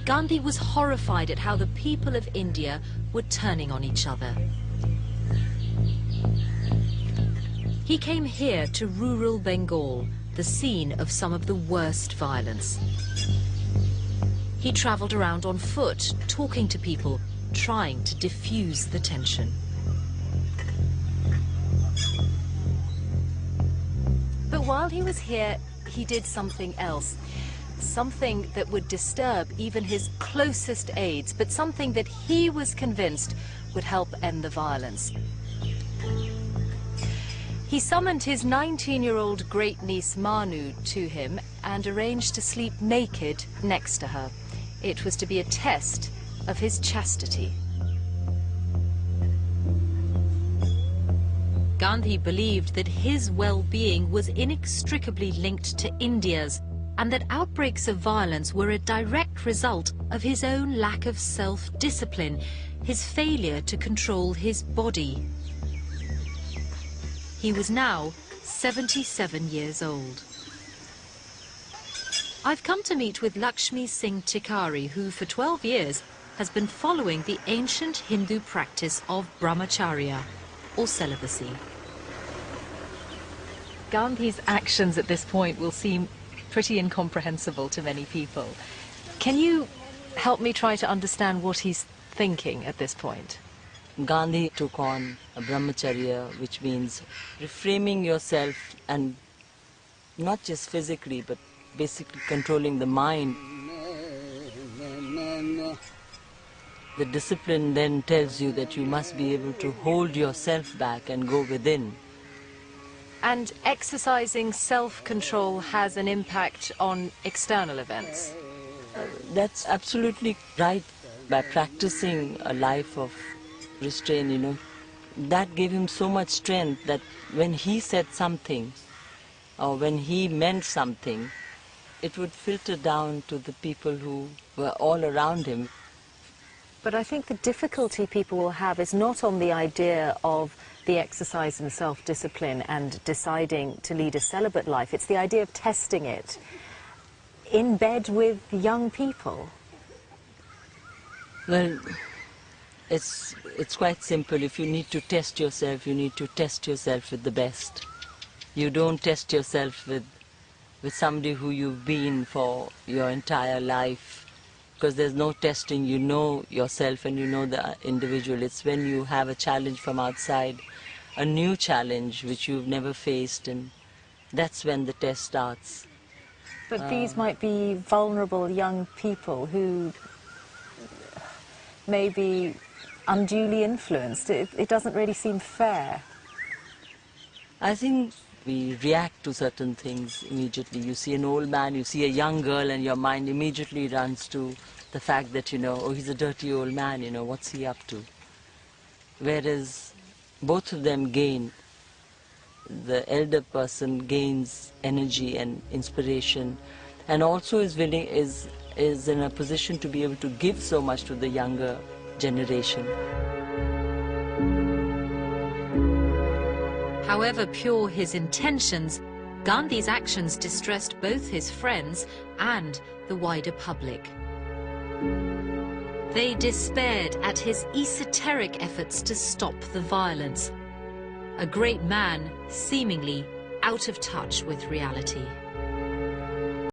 Gandhi was horrified at how the people of India were turning on each other. He came here to rural Bengal, the scene of some of the worst violence. He travelled around on foot, talking to people, trying to diffuse the tension. But while he was here, he did something else. Something that would disturb even his closest aides, but something that he was convinced would help end the violence. He summoned his 19-year-old great-niece Manu to him and arranged to sleep naked next to her. It was to be a test of his chastity. Gandhi believed that his well-being was inextricably linked to India's, and that outbreaks of violence were a direct result of his own lack of self-discipline, his failure to control his body. He was now 77 years old. I've come to meet with Lakshmi Singh Tikari, who for 12 years has been following the ancient Hindu practice of brahmacharya, or celibacy. Gandhi's actions at this point will seem pretty incomprehensible to many people. Can you help me try to understand what he's thinking at this point? Gandhi took on a brahmacharya, which means reframing yourself, and not just physically, but basically controlling the mind. The discipline then tells you that you must be able to hold yourself back and go within. And exercising self-control has an impact on external events? That's absolutely right. By practicing a life of restraint, that gave him so much strength that when he said something, or when he meant something, it would filter down to the people who were all around him. But I think the difficulty people will have is not on the idea of the exercise and self-discipline and deciding to lead a celibate life. It's the idea of testing it in bed with young people. Well, it's quite simple. If you need to test yourself, you need to test yourself with the best. You don't test yourself with somebody who you've been for your entire life, because there's no testing. You know yourself and you know the individual. It's when you have a challenge from outside, a new challenge which you've never faced, and that's when the test starts. But these might be vulnerable young people who may be unduly influenced. It doesn't really seem fair. I think we react to certain things immediately. You see an old man, you see a young girl, and your mind immediately runs to the fact that, oh, he's a dirty old man, what's he up to? Whereas both of them gain. The elder person gains energy and inspiration, and also is in a position to be able to give so much to the younger generation. However pure his intentions, Gandhi's actions distressed both his friends and the wider public. They despaired at his esoteric efforts to stop the violence. A great man, seemingly out of touch with reality.